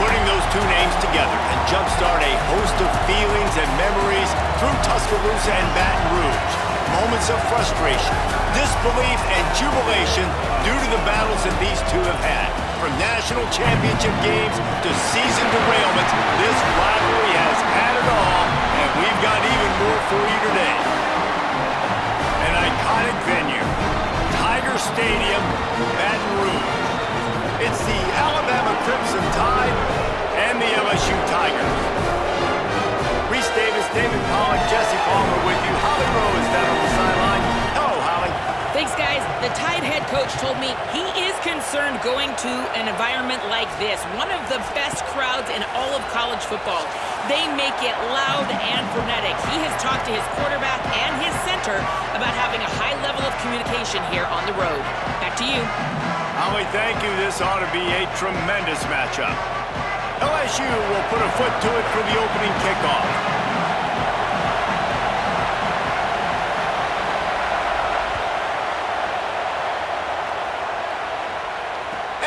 Putting those two names together can jumpstart a host of feelings and memories through Tuscaloosa and Baton Rouge. Moments of frustration, disbelief, and jubilation due to the battles that these two have had. From national championship games to season derailments, this rivalry has had it all, and we've got even more for you today. An iconic venue, Tiger Stadium, Baton Rouge. It's the Alabama Crimson Tide and the LSU Tigers. Reese Davis, David Pollack, Jesse Palmer with you. Holly Rowe is down on the sideline. Hello, Holly. Thanks, guys. The Tide head coach told me he is concerned going to an environment like this, one of the best crowds in all of college football. They make it loud and frenetic. He has talked to his quarterback and his center about having a high level of communication here on the road. Back to you. Holly, thank you. This ought to be a tremendous matchup. LSU will put a foot to it for the opening kickoff.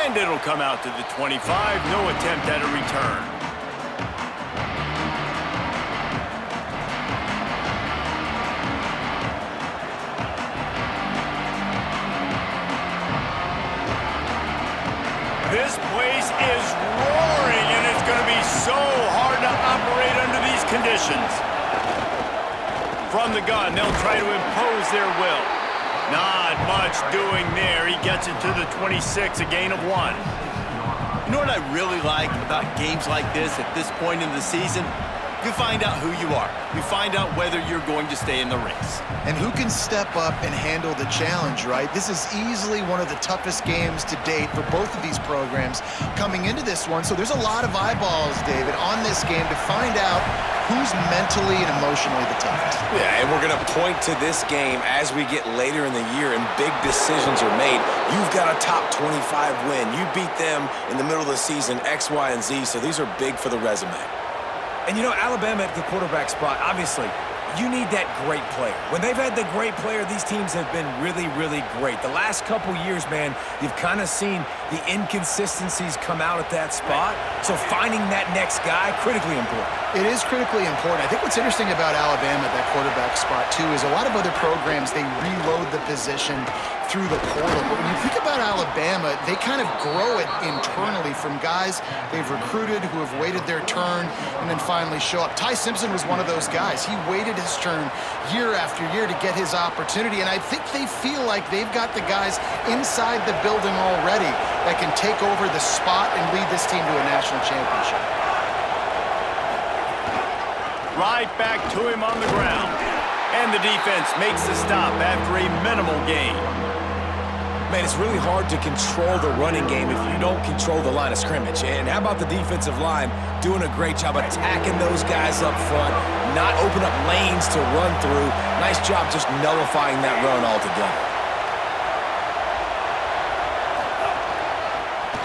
And it'll come out to the 25. No attempt at a return. This place is roaring, and it's going to be so hard to operate under these conditions. From the gun, they'll try to impose their will. Not much doing there. He gets it to the 26, a gain of 1. You know what I really like about games like this at this point in the season? You find out who you are. You find out whether you're going to stay in the race. And who can step up and handle the challenge, right? This is easily one of the toughest games to date for both of these programs coming into this one. So there's a lot of eyeballs, David, on this game to find out who's mentally and emotionally the toughest. Yeah, and we're going to point to this game as we get later in the year and big decisions are made. You've got a top 25 win. You beat them in the middle of the season, X, Y, and Z, so these are big for the resume. And, you know, Alabama at the quarterback spot, obviously, you need that great player. When they've had the great player, these teams have been really, really great. The last couple years, man, you've kind of seen the inconsistencies come out at that spot. So finding that next guy, critically important. It is critically important. I think what's interesting about Alabama at that quarterback spot, too, is a lot of other programs, they reload the position through the portal. But when you think about Alabama, they kind of grow it internally from guys they've recruited who have waited their turn and then finally show up. Ty Simpson was one of those guys. He waited his turn year after year to get his opportunity, and I think they feel like they've got the guys inside the building already that can take over the spot and lead this team to a national championship. Right back to him on the ground. And the defense makes the stop after a minimal gain. Man, it's really hard to control the running game if you don't control the line of scrimmage. And how about the defensive line doing a great job attacking those guys up front, not open up lanes to run through. Nice job just nullifying that run altogether.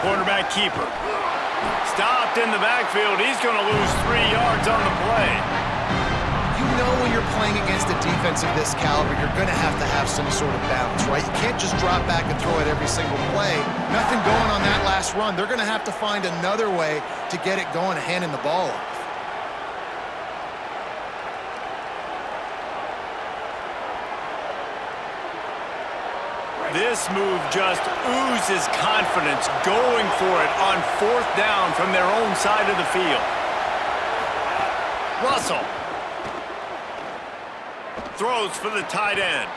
Quarterback keeper. Stopped in the backfield. He's going to lose 3 yards on the play. You know when you're playing against a defense of this caliber, you're going to have some sort of balance, right? You can't just drop back and throw it every single play. Nothing going on that last run. They're going to have to find another way to get it going and handing the ball off. This move just oozes confidence, going for it on 4th down from their own side of the field. Russell throws for the tight end.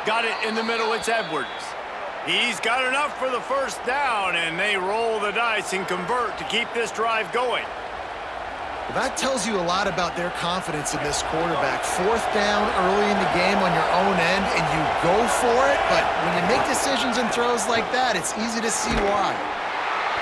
Got it in the middle, it's Edwards. He's got enough for the 1st down, and they roll the dice and convert to keep this drive going. Well, that tells you a lot about their confidence in this quarterback. 4th down early in the game on your own end, and you go for it, but when you make decisions and throws like that, it's easy to see why.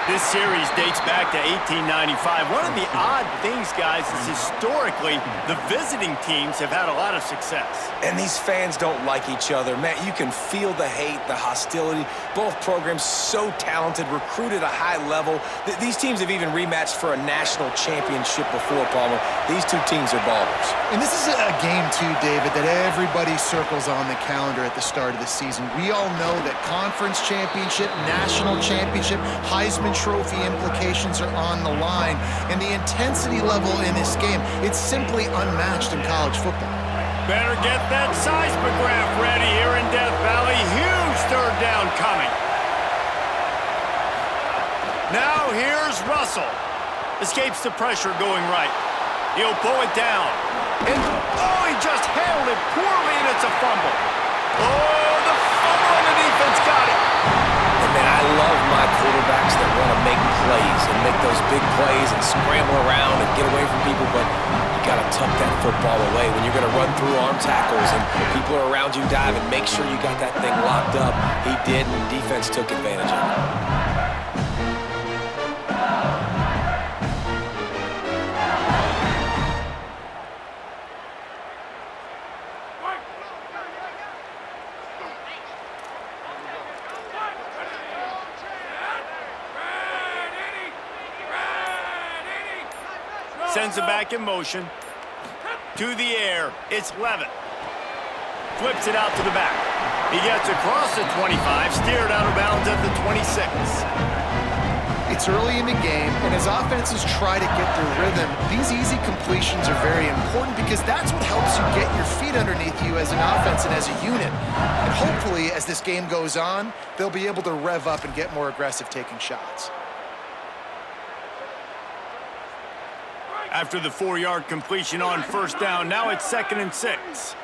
This series dates back to 1895. One of the odd things, guys, is historically the visiting teams have had a lot of success. And these fans don't like each other. Man, you can feel the hate, the hostility. Both programs so talented, recruited at a high level. These teams have even rematched for a national championship before, Palmer. These two teams are ballers. And this is a game, too, David, that everybody circles on the calendar at the start of the season. We all know that conference championship, national championship, Heisman Trophy implications are on the line, and the intensity level in this game, it's simply unmatched in college football. Better get that seismograph ready here in Death Valley. Huge 3rd down coming. Now here's Russell. Escapes the pressure going right. He'll pull it down. And, oh, he just handled it poorly, and it's a fumble. Oh, the fumble, and the defense got it. And man, I love my quarterbacks that want to make plays and make those big plays and scramble around and get away from people, but you got to tuck that football away when you're going to run through arm tackles and people are around you diving. Make sure you got that thing locked up. He did, and defense took advantage of it. Sends it back in motion. To the air, it's Levitt. Flips it out to the back. He gets across the 25, steered out of bounds at the 26. It's early in the game, and as offenses try to get their rhythm, these easy completions are very important because that's what helps you get your feet underneath you as an offense and as a unit. And hopefully, as this game goes on, they'll be able to rev up and get more aggressive taking shots. After the 4-yard completion on 1st down, now it's 2nd and 6.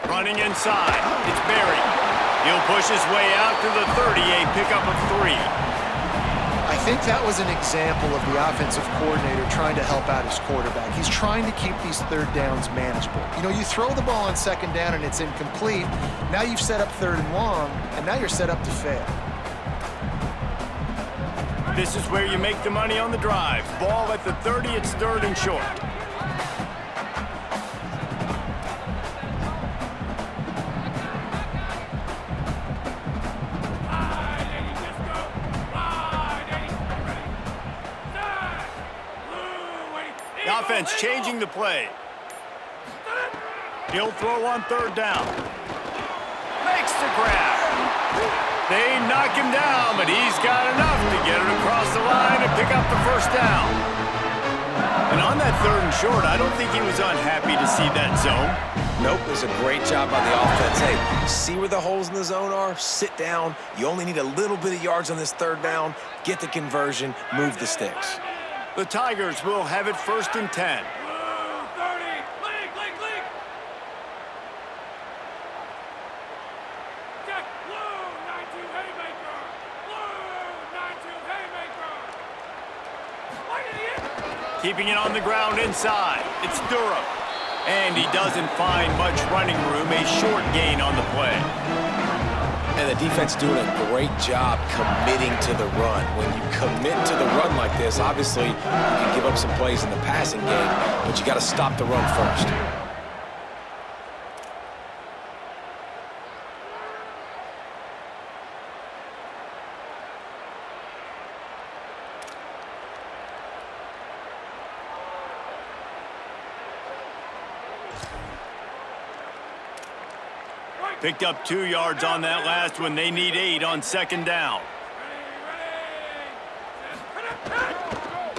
Running inside, it's Berry. He'll push his way out to the 30, a pickup of 3. I think that was an example of the offensive coordinator trying to help out his quarterback. He's trying to keep these 3rd downs manageable. You know, you throw the ball on 2nd down and it's incomplete. Now you've set up 3rd and long, and now you're set up to fail. This is where you make the money on the drive. Ball at the 30, it's 3rd and short. The offense changing the play. He'll throw on 3rd down. Makes the grab. They knock him down, but he's got enough to get it across the line and pick up the 1st down. And on that 3rd and short, I don't think he was unhappy to see that zone. Nope, it was a great job by the offense. Hey, see where the holes in the zone are? Sit down. You only need a little bit of yards on this 3rd down. Get the conversion, move the sticks. The Tigers will have it 1st and 10. Keeping it on the ground inside. It's Durham. And he doesn't find much running room. A short gain on the play. And the defense doing a great job committing to the run. When you commit to the run like this, obviously you can give up some plays in the passing game, but you got to stop the run first. Picked up 2 yards on that last one. They need 8 on 2nd down.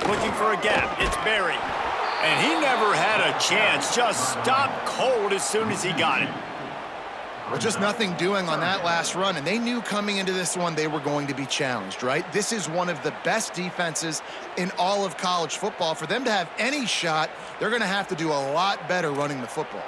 Looking for a gap. It's Berry. And he never had a chance. Just stopped cold as soon as he got it. Well, just nothing doing on that last run, and they knew coming into this one they were going to be challenged, right? This is one of the best defenses in all of college football. For them to have any shot, they're going to have to do a lot better running the football.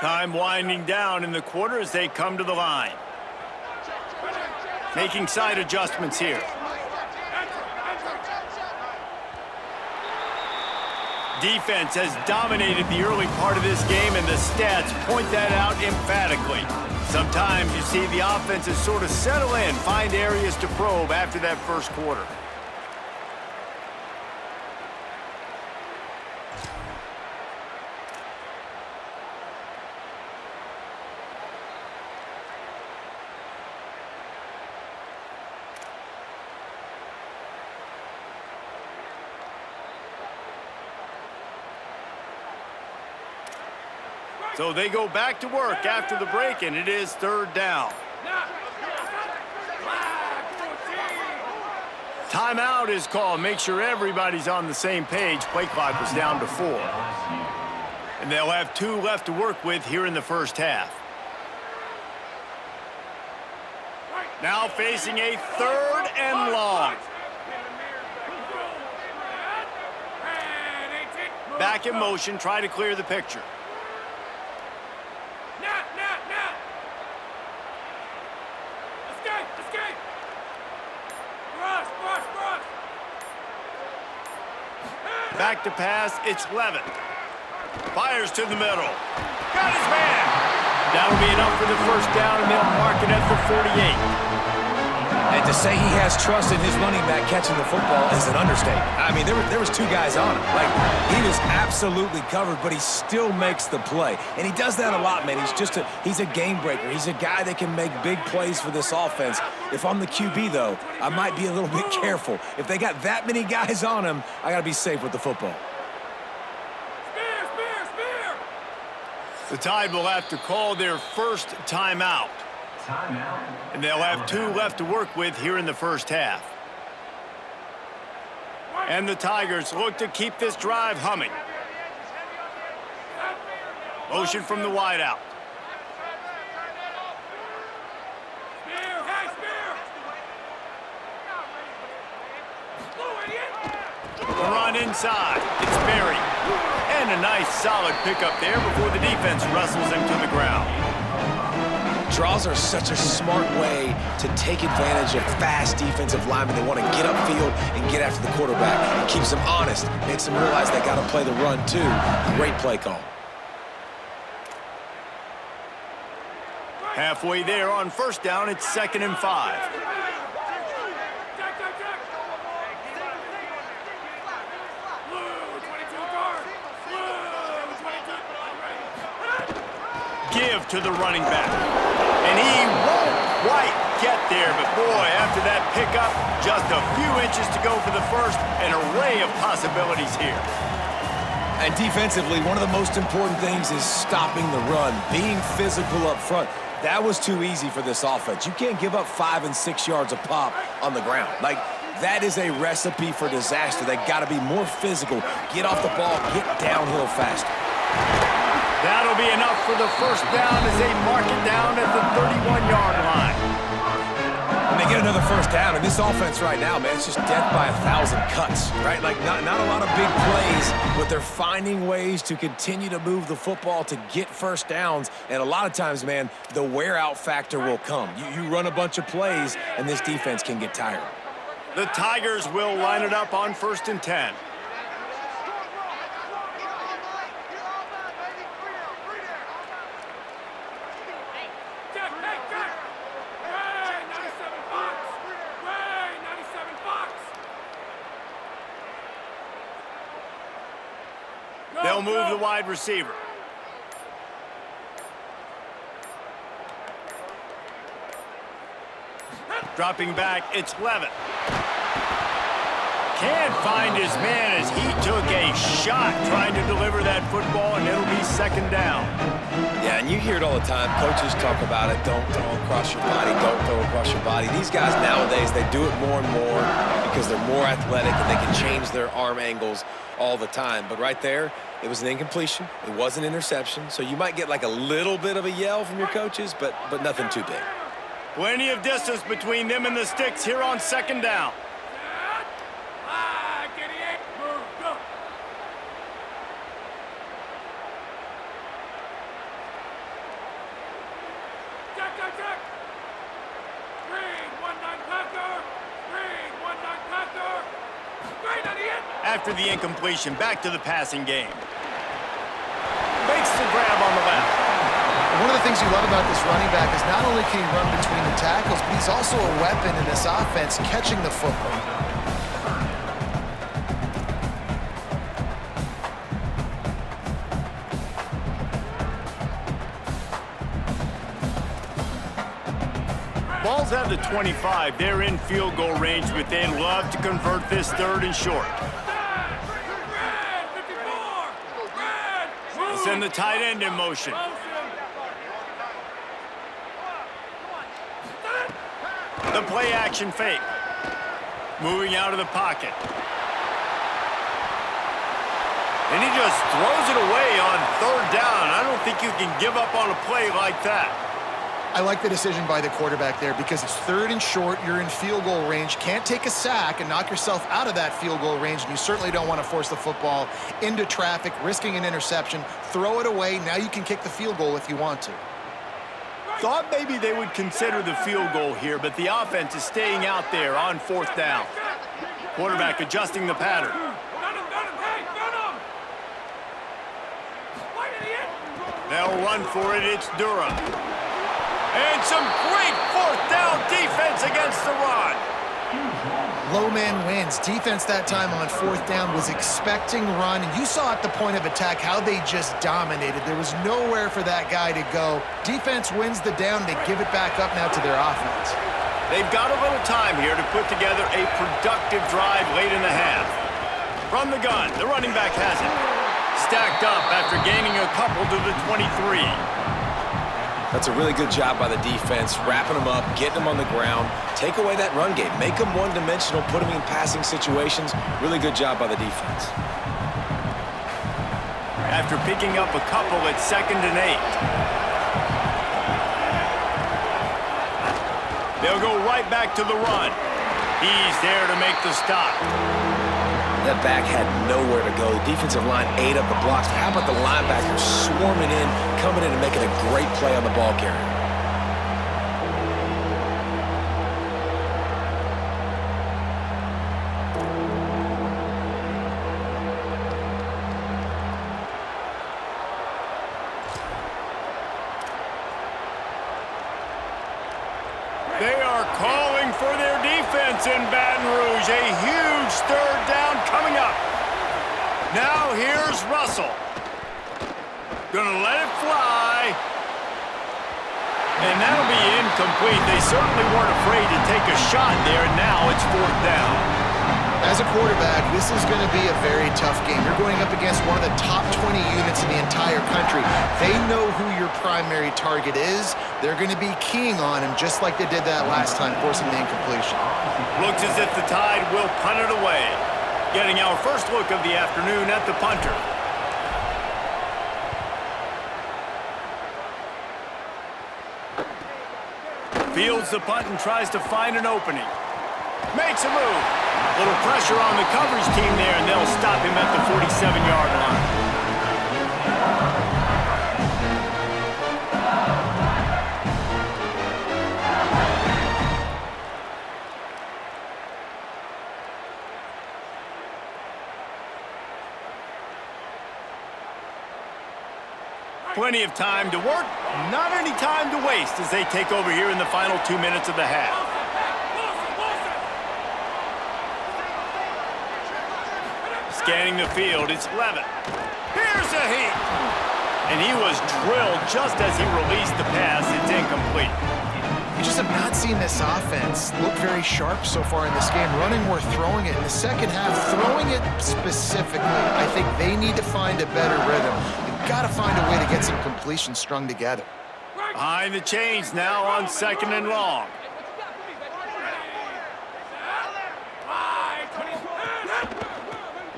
Time winding down in the quarter as they come to the line. Making side adjustments here. Defense has dominated the early part of this game, and the stats point that out emphatically. Sometimes you see the offenses sort of settle in, find areas to probe after that first quarter. So they go back to work after the break, and it is third down. Timeout is called. Make sure everybody's on the same page. Play clock was down to 4. And they'll have 2 left to work with here in the first half. Now facing a 3rd and long. Back in motion, try to clear the picture. Back to pass, it's Levin. Fires to the middle. Got his man. That'll be enough for the first down, and they'll mark it at the 48. And to say he has trust in his running back catching the football is an understatement. I mean, there was 2 guys on him. Like, he was absolutely covered, but he still makes the play. And he does that a lot, man. He's a game breaker. He's a guy that can make big plays for this offense. If I'm the QB, though, I might be a little bit careful. If they got that many guys on him, I got to be safe with the football. The Tide will have to call their first timeout. And they'll have 2 left to work with here in the first half. And the Tigers look to keep this drive humming. Motion from the wideout. The run inside. It's Berry. And a nice solid pickup there before the defense wrestles him to the ground. Draws are such a smart way to take advantage of fast defensive linemen. They want to get upfield and get after the quarterback. It keeps them honest, makes them realize they got to play the run too. Great play call. Halfway there on first down, it's 2nd and 5. Give to the running back. And he won't quite get there, but boy, after that pickup, just a few inches to go for the first, an array of possibilities here. And defensively, one of the most important things is stopping the run, being physical up front. That was too easy for this offense. You can't give up 5 and 6 yards a pop on the ground. Like, that is a recipe for disaster. They got to be more physical, get off the ball, get downhill faster. That'll be enough for the first down as they mark it down at the 31-yard line. And they get another first down, and this offense right now, man, it's just death by 1,000 cuts, right? Like, not a lot of big plays, but they're finding ways to continue to move the football to get first downs, and a lot of times, man, the wear-out factor will come. You run a bunch of plays, and this defense can get tired. The Tigers will line it up on 1st and 10. They'll move the wide receiver. Dropping back, it's Levin. Can't find his man as he took a shot trying to deliver that football, and it'll be second down. Yeah, and you hear it all the time. Coaches talk about it. Don't throw across your body. Don't throw across your body. These guys nowadays, they do it more and more because they're more athletic and they can change their arm angles all the time. But right there, it was an incompletion. It was an interception. So you might get like a little bit of a yell from your coaches, but nothing too big. Plenty of distance between them and the sticks here on second down. After the incompletion, back to the passing game. Makes the grab on the left. One of the things you love about this running back is not only can he run between the tackles, but he's also a weapon in this offense catching the football. Ball's at the 25. They're in field goal range, but they'd love to convert this third and short. Send the tight end in motion. The play action fake. Moving out of the pocket. And he just throws it away on third down. I don't think you can give up on a play like that. I like the decision by the quarterback there because it's third and short. You're in field goal range. Can't take a sack and knock yourself out of that field goal range, and you certainly don't want to force the football into traffic, risking an interception. Throw it away. Now you can kick the field goal if you want to. Thought maybe they would consider the field goal here, but the offense is staying out there on fourth down. Quarterback adjusting the pattern. They'll run for it. It's Durham. And some great fourth down defense against the run. Low man wins. Defense that time on fourth down was expecting run, and you saw at the point of attack how they just dominated. There was nowhere for that guy to go. Defense wins the down. They give it back up now to their offense. They've got a little time here to put together a productive drive late in the half. From the gun, the running back has it. Stacked up after gaining a couple to the 23. That's a really good job by the defense, wrapping them up, getting them on the ground, take away that run game, make them one-dimensional, put them in passing situations. Really good job by the defense. After picking up a couple at 2nd and 8. They'll go right back to the run. He's there to make the stop. That back had nowhere to go. The defensive line ate up the blocks. How about the linebackers swarming in, coming in and making a great play on the ball carrier? They are calling for their defense in Baton Rouge. A huge third down coming up. Now here's Russell. Gonna let it fly. And that'll be incomplete. They certainly weren't afraid to take a shot there, and now it's fourth down. As a quarterback, this is going to be a very tough game. You're going up against one of the top 20 units in the entire country. They know who your primary target is. They're going to be keying on him just like they did that last time, forcing the incompletion. Looks as if the Tide will punt it away. Getting our first look of the afternoon at the punter. Fields the punt and tries to find an opening. Makes a move. Little pressure on the coverage team there, and they'll stop him at the 47-yard line. Plenty of time to work, not any time to waste as they take over here in the final 2 minutes of the half. Scanning the field, it's Levitt. Here's a heat. And he was drilled just as he released the pass. It's incomplete. just have not seen this offense look very sharp so far in this game. Running more, throwing it. In the second half, throwing it specifically, I think they need to find a better rhythm. They've got to find a way to get some completions strung together. Behind the chains now on 2nd and long.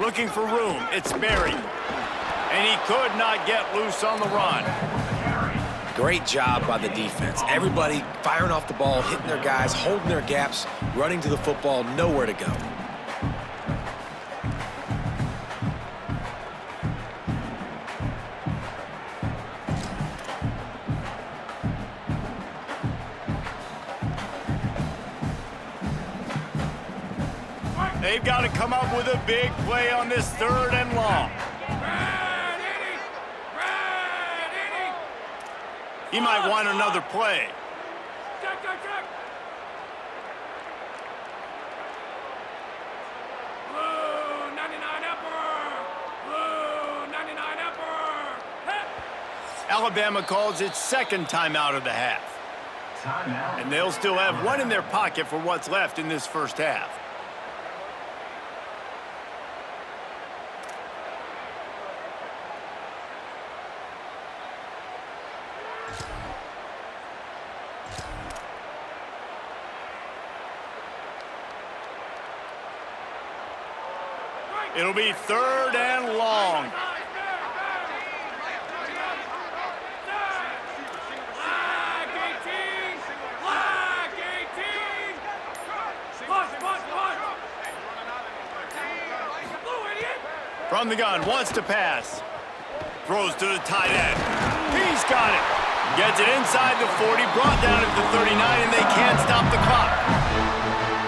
Looking for room. It's Berry. And he could not get loose on the run. Great job by the defense. Everybody firing off the ball, hitting their guys, holding their gaps, running to the football, nowhere to go. They've got to come up with a big play on this 3rd and long. He might want another play. Alabama calls its 2nd timeout of the half. And they'll still have one in their pocket for what's left in this first half. It'll be 3rd and long. From the gun, wants to pass. Throws to the tight end. He's got it. Gets it inside the 40, brought down at the 39, and they can't stop the clock.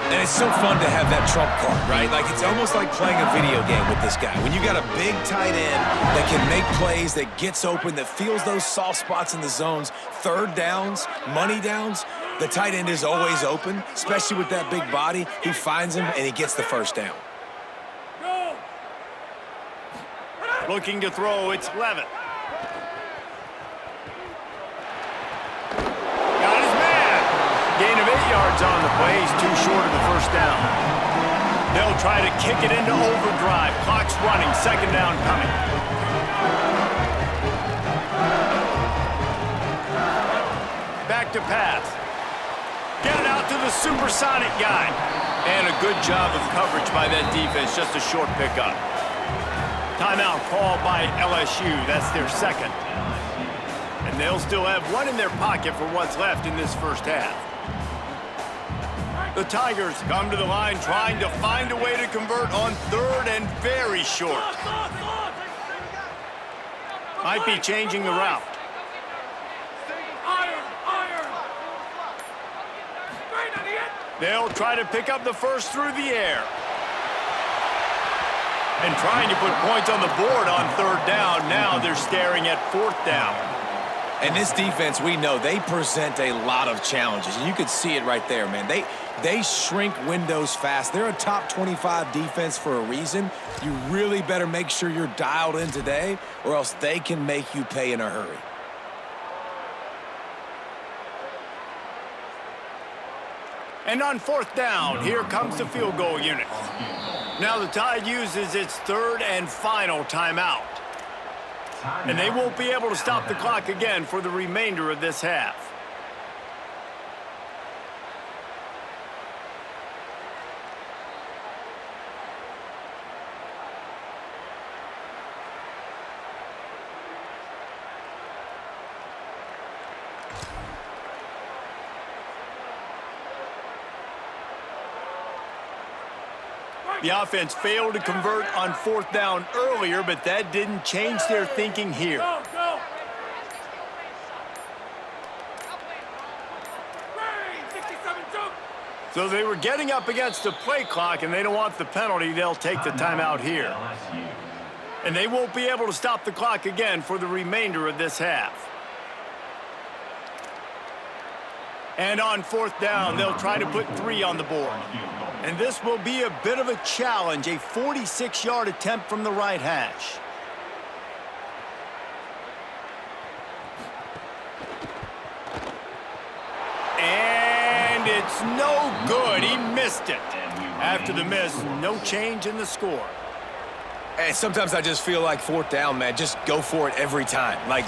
And it's so fun to have that trump card, right? Like, it's almost like playing a video game with this guy. When you got a big tight end that can make plays, that gets open, that feels those soft spots in the zones, 3rd downs, money downs, the tight end is always open, especially with that big body. He finds him, and he gets the 1st down. Looking to throw, it's Levitt. Got his man. Gain of 8 yards on the play. He's too short of the 1st down. They'll try to kick it into overdrive. Clock's running. 2nd down coming. Back to pass. Get it out to the supersonic guy. And a good job of coverage by that defense. Just a short pickup. Timeout called by LSU. That's their 2nd. And they'll still have one in their pocket for what's left in this first half. The Tigers come to the line trying to find a way to convert on 3rd and very short. Might be changing the route. They'll try to pick up the 1st through the air. And trying to put points on the board on 3rd down. Now they're staring at 4th down. And this defense, we know, they present a lot of challenges. And you could see it right there, man. They shrink windows fast. They're a top 25 defense for a reason. You really better make sure you're dialed in today, or else they can make you pay in a hurry. And on 4th down, here comes the field goal unit. Now the Tide uses its 3rd and final timeout. And they won't be able to stop the clock again for the remainder of this half. The offense failed to convert on 4th down earlier, but that didn't change their thinking here. So they were getting up against the play clock, and they don't want the penalty. They'll take the timeout here. And they won't be able to stop the clock again for the remainder of this half. And on 4th down, they'll try to put 3 on the board. And this will be a bit of a challenge, a 46-yard attempt from the right hash. And It's no good. He missed it. After the miss, no change in the score. And sometimes I just feel like fourth down, man, just go for it every time. Like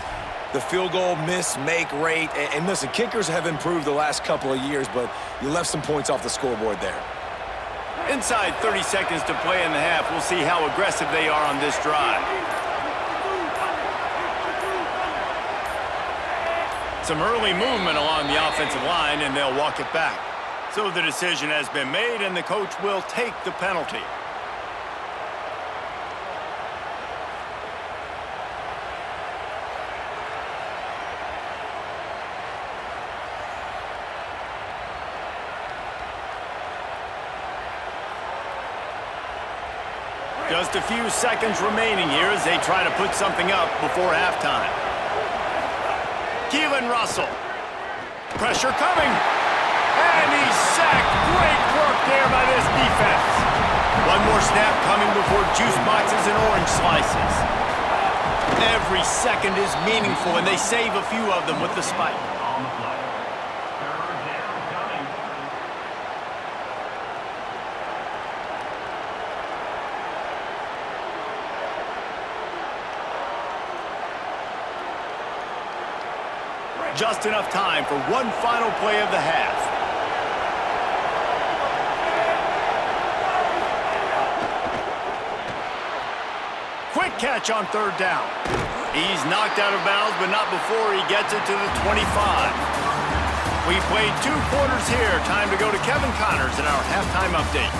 the field goal miss-make rate. And listen, kickers have improved the last couple of years, but you left some points off the scoreboard there. Inside 30 seconds to play in the half. We'll see how aggressive they are on this drive. Some early movement along the offensive line, and they'll walk it back. So the decision has been made, and the coach will take the penalty. Just a few seconds remaining here as they try to put something up before halftime. Keelan Russell. Pressure coming. And he's sacked. Great work there by this defense. One more snap coming before juice boxes and orange slices. Every second is meaningful, and they save a few of them with the spike. Just enough time for one final play of the half. Quick catch on third down. He's knocked out of bounds, but not before he gets it to the 25. We played 2 quarters here. Time to go to Kevin Connors in our halftime update.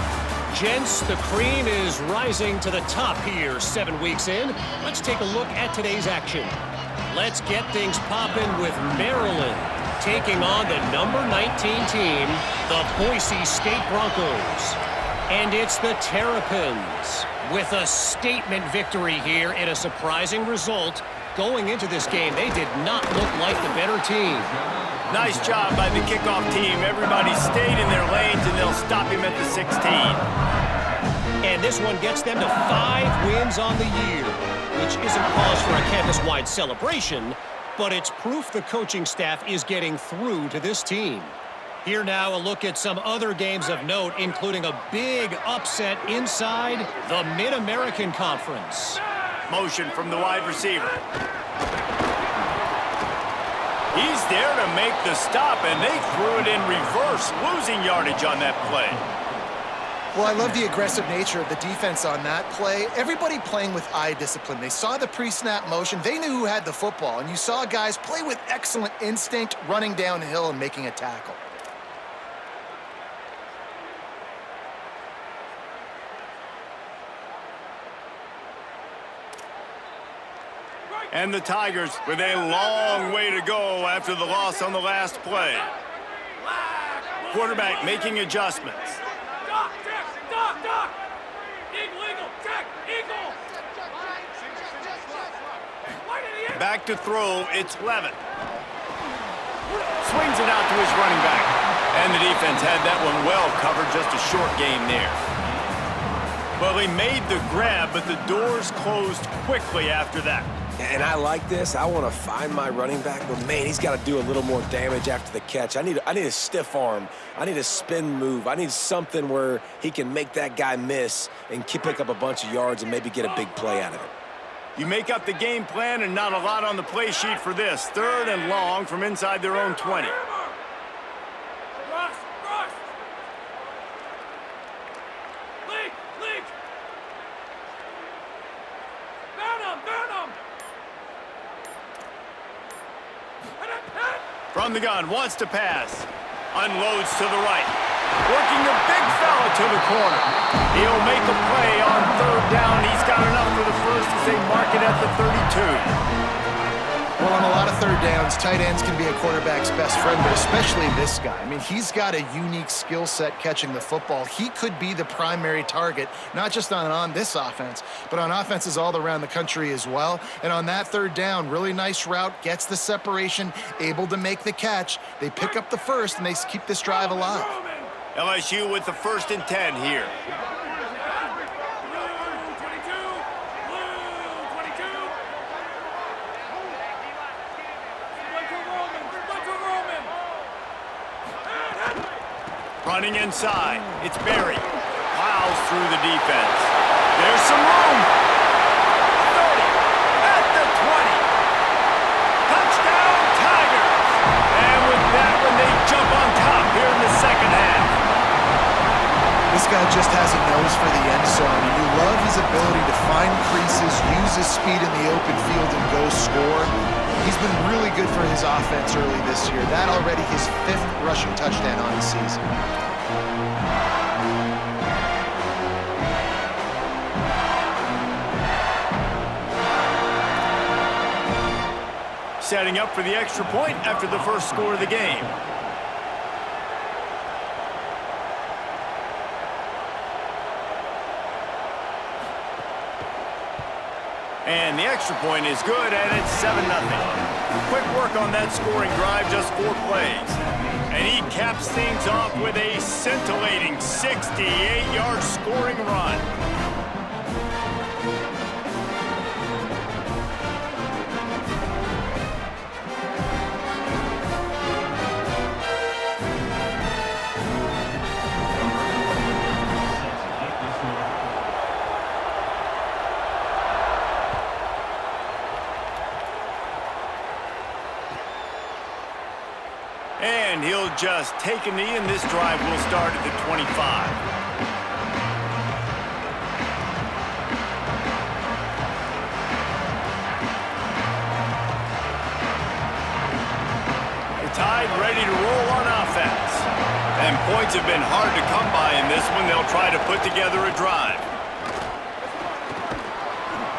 Gents, the cream is rising to the top here 7 weeks in. Let's take a look at today's action. Let's get things popping with Maryland taking on the number 19 team, the Boise State Broncos. And it's the Terrapins with a statement victory here in a surprising result. Going into this game, they did not look like the better team. Nice job by the kickoff team. Everybody stayed in their lanes, and they'll stop him at the 16. And this one gets them to 5 wins on the year, which isn't cause for a campus-wide celebration, but it's proof the coaching staff is getting through to this team. Here now, a look at some other games of note, including a big upset inside the Mid-American Conference. Motion from the wide receiver. He's there to make the stop, and they threw it in reverse, losing yardage on that play. Well, I love the aggressive nature of the defense on that play. Everybody playing with eye discipline. They saw the pre-snap motion. They knew who had the football, and you saw guys play with excellent instinct, running downhill and making a tackle. And the Tigers with a long way to go after the loss on the last play. Quarterback making adjustments. Back to throw, it's Levin. Swings it out to his running back. And the defense had that one well covered, just a short game there. Well, he made the grab, but the doors closed quickly after that. And I like this. I want to find my running back, but man, he's got to do a little more damage after the catch. I need a stiff arm. I need a spin move. I need something where he can make that guy miss and pick up a bunch of yards and maybe get a big play out of it. You make up the game plan and not a lot on the play sheet for this. 3rd and long from inside their own 20. From the gun, wants to pass. Unloads to the right. Working a big fella to the corner. He'll make a play on 3rd down. He's got enough for the first as they mark it at the 32. Well, on a lot of 3rd downs, tight ends can be a quarterback's best friend, but especially this guy. I mean, he's got a unique skill set catching the football. He could be the primary target, not just on this offense, but on offenses all around the country as well. And on that 3rd down, really nice route, gets the separation, able to make the catch. They pick up the first, and they keep this drive alive. LSU with the 1st and 10 here. Running inside. It's Berry. Plows through the defense. There's some room. 30. At the 20. Touchdown, Tigers. And with that one, they jump on top here in the second half. This guy just has a nose for the end zone, and you love his ability to find creases, use his speed in the open field, and go score. He's been really good for his offense early this year. That already his 5th rushing touchdown on the season. Setting up for the extra point after the first score of the game. And the extra point is good, and it's 7-0. Quick work on that scoring drive, just 4 plays. And he caps things off with a scintillating 68-yard scoring run. And he'll just take a knee, and this drive will start at the 25. The Tide ready to roll on offense. And points have been hard to come by in this one. They'll try to put together a drive.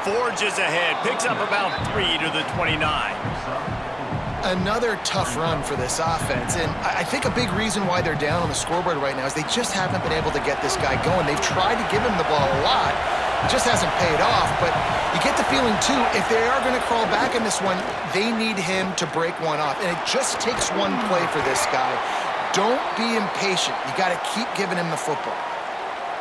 Forges ahead, picks up about 3 to the 29. Another tough run for this offense, and I think a big reason why they're down on the scoreboard right now is they just haven't been able to get this guy going. They've tried to give him the ball a lot. It just hasn't paid off, but you get the feeling, too, if they are going to crawl back in this one, they need him to break one off, and it just takes one play for this guy. Don't be impatient. You got to keep giving him the football.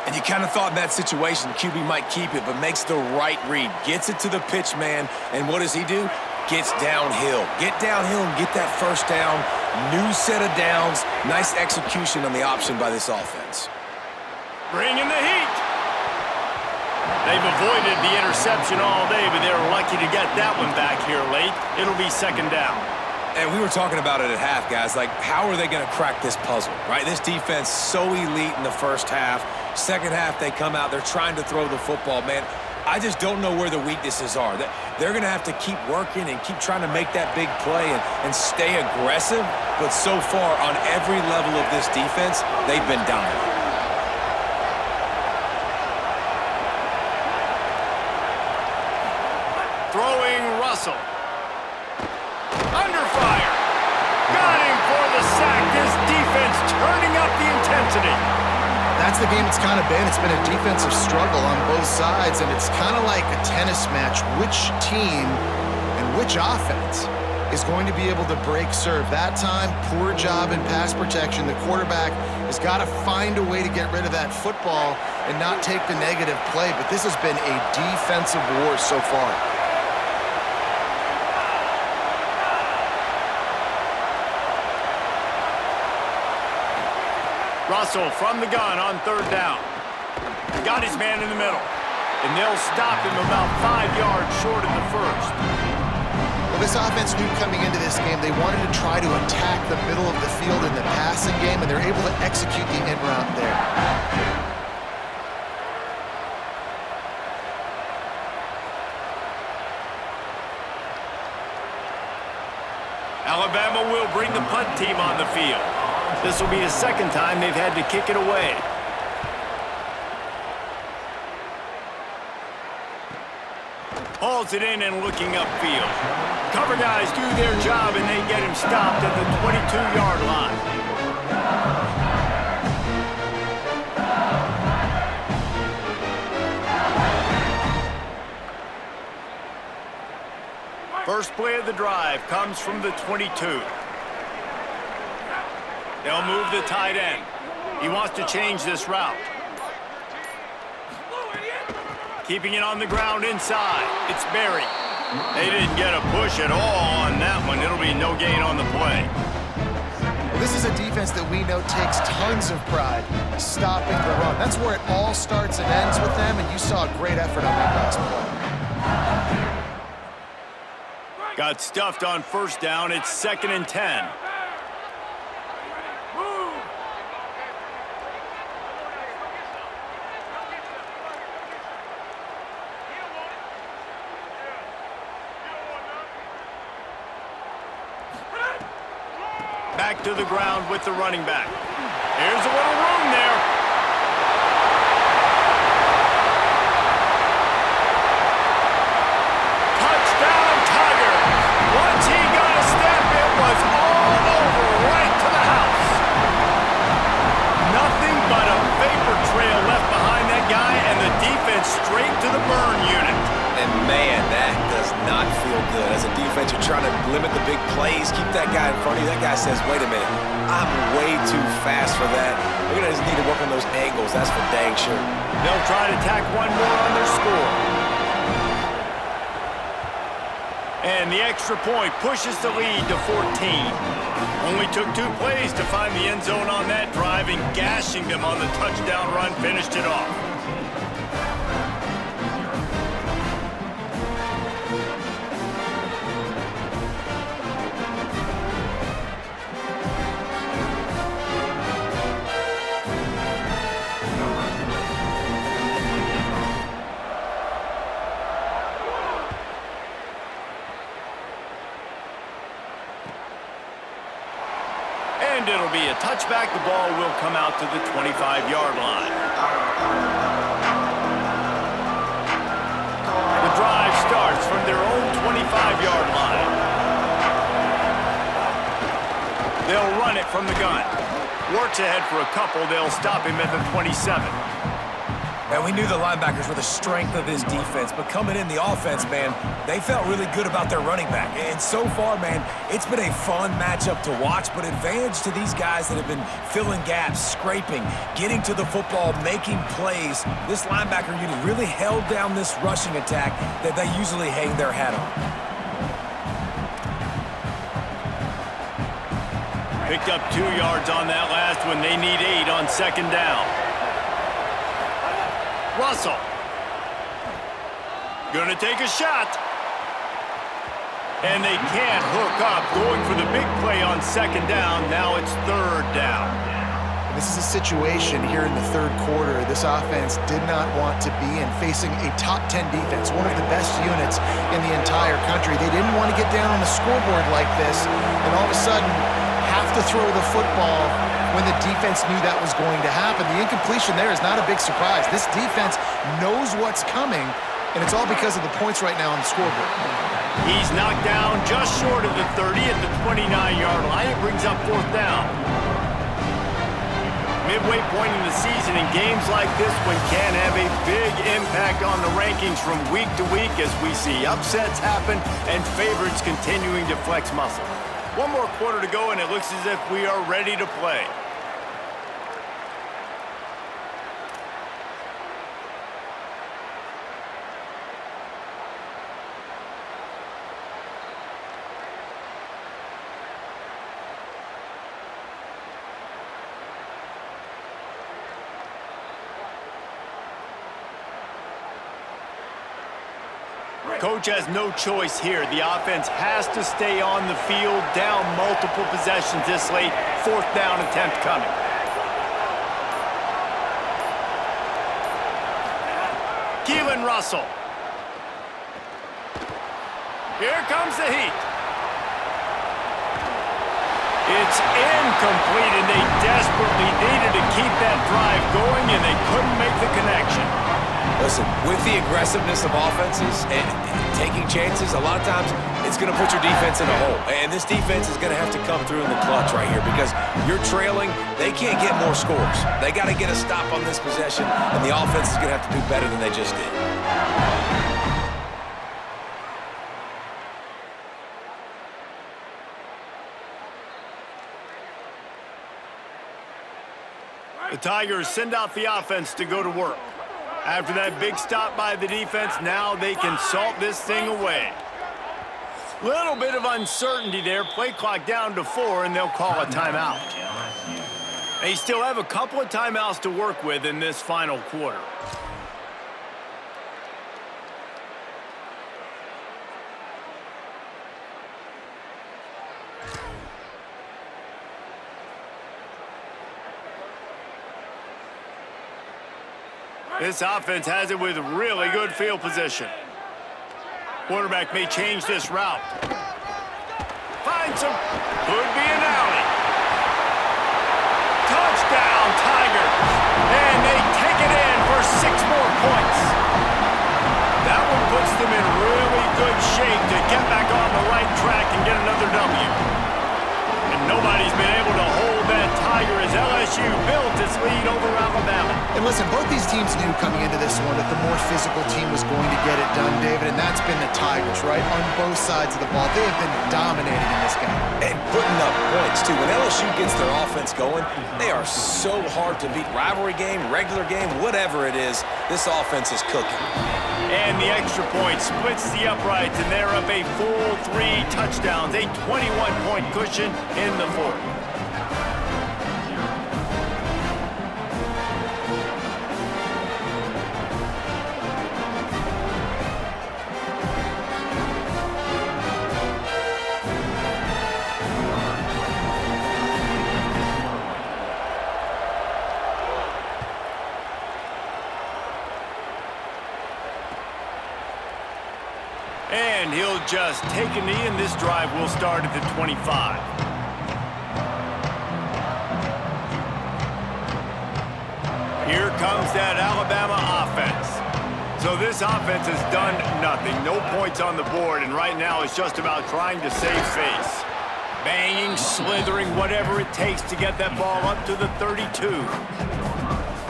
And you kind of thought in that situation QB might keep it, but makes the right read. Gets it to the pitch man, and what does he do? Gets downhill. Get downhill and get that first down. New set of downs. Nice execution on the option by this offense. Bringing the heat. They've avoided the interception all day, but they're lucky to get that one back here late. It'll be second down. And we were talking about it at half, guys. Like, how are they going to crack this puzzle, right? This defense so elite in the first half. Second half, they come out. They're trying to throw the football, man. I just don't know where the weaknesses are. They're going to have to keep working and keep trying to make that big play and stay aggressive. But so far, on every level of this defense, they've been dominant. Throwing Russell. Under fire. Got him for the sack. This defense turning up the intensity. That's the game it's kind of been. It's been a defensive struggle on both sides, and it's kind of like a tennis match. Which team and which offense is going to be able to break serve? That time, poor job in pass protection. The quarterback has got to find a way to get rid of that football and not take the negative play, but this has been a defensive war so far. Russell from the gun on third down. Got his man in the middle. And they'll stop him about 5 yards short of the first. Well, this offense knew coming into this game they wanted to try to attack the middle of the field in the passing game, and they're able to execute the in route there. Alabama will bring the punt team on the field. This will be the second time they've had to kick it away. Hauls it in and looking upfield. Cover guys do their job, and they get him stopped at the 22-yard line. First play of the drive comes from the 22. They'll move the tight end. He wants to change this route. Keeping it on the ground inside. It's Berry. They didn't get a push at all on that one. It'll be no gain on the play. This is a defense that we know takes tons of pride stopping the run. That's where it all starts and ends with them, and you saw a great effort on that last play. Got stuffed on first down. It's 2nd and 10. Back to the ground with the running back. Here's a little room there. Touchdown, Tigers. Once he got a step, it was all over, right to the house. Nothing but a vapor trail left behind that guy, and the defense straight to the burn unit. And man, that does not feel good. As a defense, you're trying to limit the big plays, keep that guy in front of you. That guy says, wait a minute, I'm way too fast for that. We're going to just need to work on those angles. That's for dang sure. They'll try to tack one more on their score. And the extra point pushes the lead to 14. Only took 2 plays to find the end zone on that drive, and gashing them on the touchdown run finished it off. And it'll be a touchback. The ball will come out to the 25-yard line. The drive starts from their own 25-yard line. They'll run it from the gun. Works ahead for a couple. They'll stop him at the 27. And we knew the linebackers were the strength of this defense, but coming in the offense, man, they felt really good about their running back. And so far, man, it's been a fun matchup to watch, but advantage to these guys that have been filling gaps, scraping, getting to the football, making plays. This linebacker unit really held down this rushing attack that they usually hang their hat on. Picked up 2 yards on that last one. They need 8 on 2nd down. Russell. Gonna take a shot. And they can't hook up. Going for the big play on 2nd down. Now it's 3rd down. This is a situation here in the 3rd quarter this offense did not want to be in, facing a top 10 defense, one of the best units in the entire country. They didn't want to get down on the scoreboard like this and all of a sudden have to throw the football when the defense knew that was going to happen. The incompletion there is not a big surprise. This defense knows what's coming, and it's all because of the points right now on the scoreboard. He's knocked down just short of the 30 at the 29-yard line. It brings up 4th down. Midway point in the season, and games like this one can have a big impact on the rankings from week to week as we see upsets happen and favorites continuing to flex muscle. 1 more quarter to go, and it looks as if we are ready to play. Coach has no choice here. The offense has to stay on the field, down multiple possessions this late. 4th down attempt coming. Keelan Russell. Here comes the heat. It's incomplete, and they desperately needed to keep that drive going, and they couldn't make the connection. Listen, with the aggressiveness of offenses and taking chances, a lot of times it's going to put your defense in a hole. And this defense is going to have to come through in the clutch right here because you're trailing. They can't get more scores. They got to get a stop on this possession, and the offense is going to have to do better than they just did. The Tigers send out the offense to go to work. After that big stop by the defense, now they can salt this thing away. Little bit of uncertainty there. Play clock down to 4, and they'll call a timeout. They still have a couple of timeouts to work with in this final quarter. This offense has it with really good field position. Quarterback may change this route. Finds him. Could be an alley. Touchdown, Tigers. And they take it in for 6 more points. That one puts them in really good shape to get back on the right track and get another W. And nobody's been able to hold that Tiger as LSU built its lead over Alabama. And listen, both these teams knew coming into this one that the more physical team was going to get it done, David, and that's been the Tigers, right? On both sides of the ball. They have been dominating in this game. And putting up points, too. When LSU gets their offense going, they are so hard to beat. Rivalry game, regular game, whatever it is, this offense is cooking. And the extra point splits the uprights, and they're up a full 3 touchdowns, a 21-point cushion in the fourth. And he'll just take a knee, and this drive will start at the 25. Here comes that Alabama offense. So this offense has done nothing. No points on the board, and right now it's just about trying to save face. Banging, slithering, whatever it takes to get that ball up to the 32.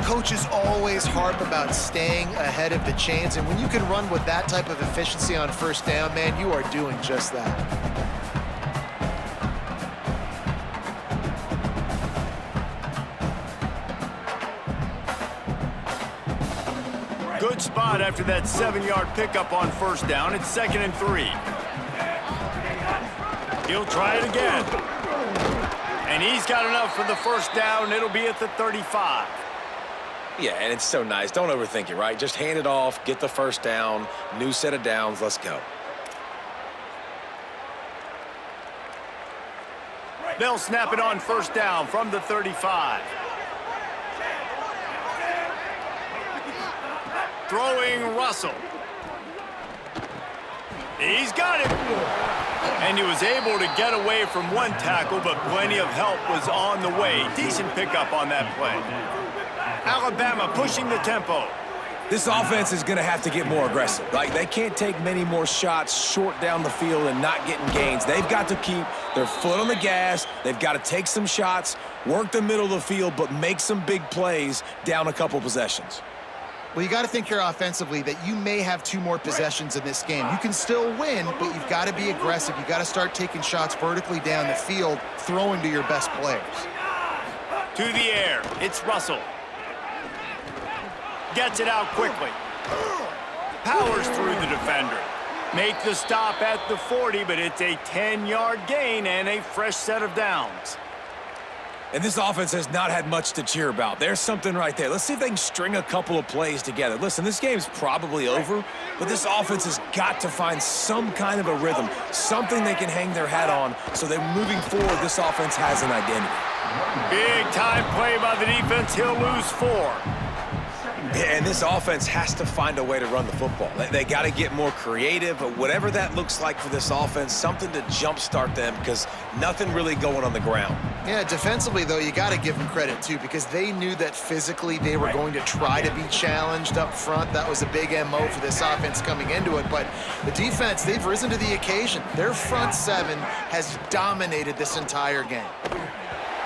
Coaches always harp about staying ahead of the chains, and when you can run with that type of efficiency on first down, man, you are doing just that. Good spot after that 7-yard pickup on first down. It's 2nd and 3. He'll try it again. And he's got enough for the first down. It'll be at the 35. Yeah, and it's so nice. Don't overthink it, right? Just hand it off, get the first down, new set of downs, let's go. They'll snap it on first down from the 35. Throwing Russell. He's got it. And he was able to get away from one tackle, but plenty of help was on the way. Decent pickup on that play. Alabama pushing the tempo. This offense is going to have to get more aggressive. Like, they can't take many more shots short down the field and not getting gains. They've got to keep their foot on the gas. They've got to take some shots, work the middle of the field, but make some big plays down a couple possessions. Well, you got to think here offensively that you may have 2 more possessions in this game. You can still win, but you've got to be aggressive. You've got to start taking shots vertically down the field, throwing to your best players. To the air, it's Russell. Gets it out quickly. Powers through the defender. Make the stop at the 40, but it's a 10-yard gain and a fresh set of downs. And this offense has not had much to cheer about. There's something right there. Let's see if they can string a couple of plays together. Listen, this game's probably over, but this offense has got to find some kind of a rhythm, something they can hang their hat on so that moving forward, this offense has an identity. Big-time play by the defense. He'll lose 4. And this offense has to find a way to run the football. They got to get more creative, but whatever that looks like for this offense, something to jumpstart them because nothing really going on the ground. Yeah, defensively, though, you got to give them credit, too, because they knew that physically they were going to try to be challenged up front. That was a big MO for this offense coming into it. But the defense, they've risen to the occasion. Their front 7 has dominated this entire game.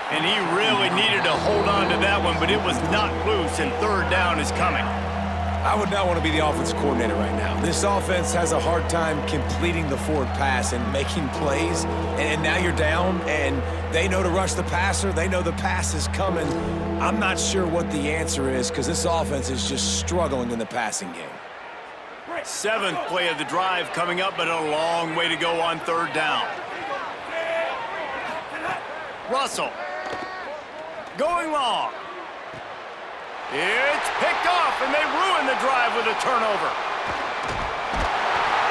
And he really needed to hold on to that one, but it was not loose, and 3rd down is coming. I would not want to be the offensive coordinator right now. This offense has a hard time completing the forward pass and making plays, and now you're down, and they know to rush the passer. They know the pass is coming. I'm not sure what the answer is because this offense is just struggling in the passing game. Seventh play of the drive coming up, but a long way to go on third down. Russell. Going long. It's picked off, and they ruin the drive with a turnover.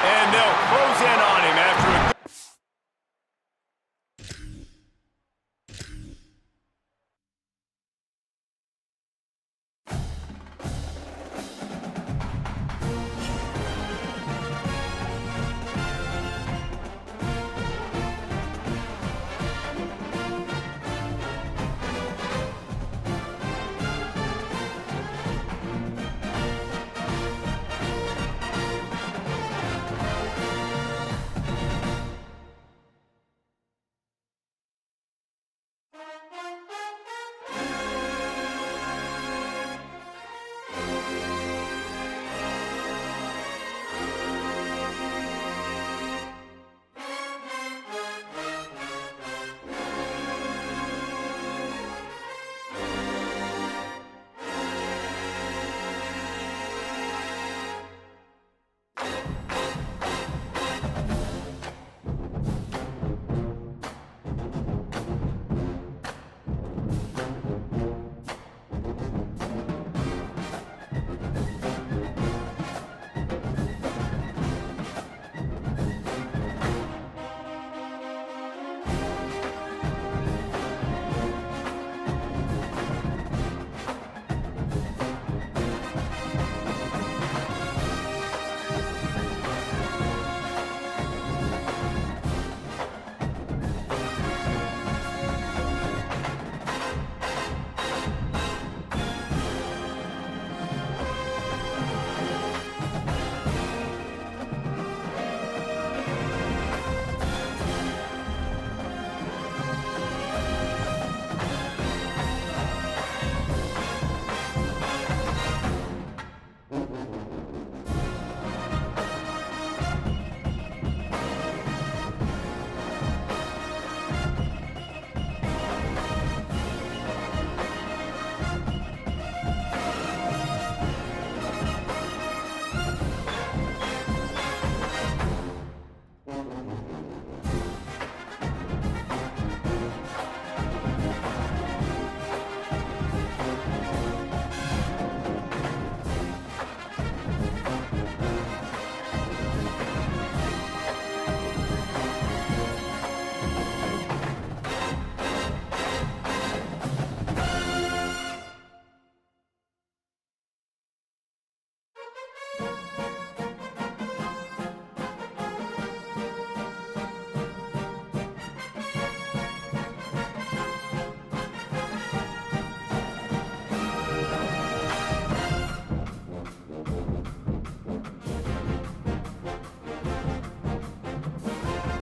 And they'll close in on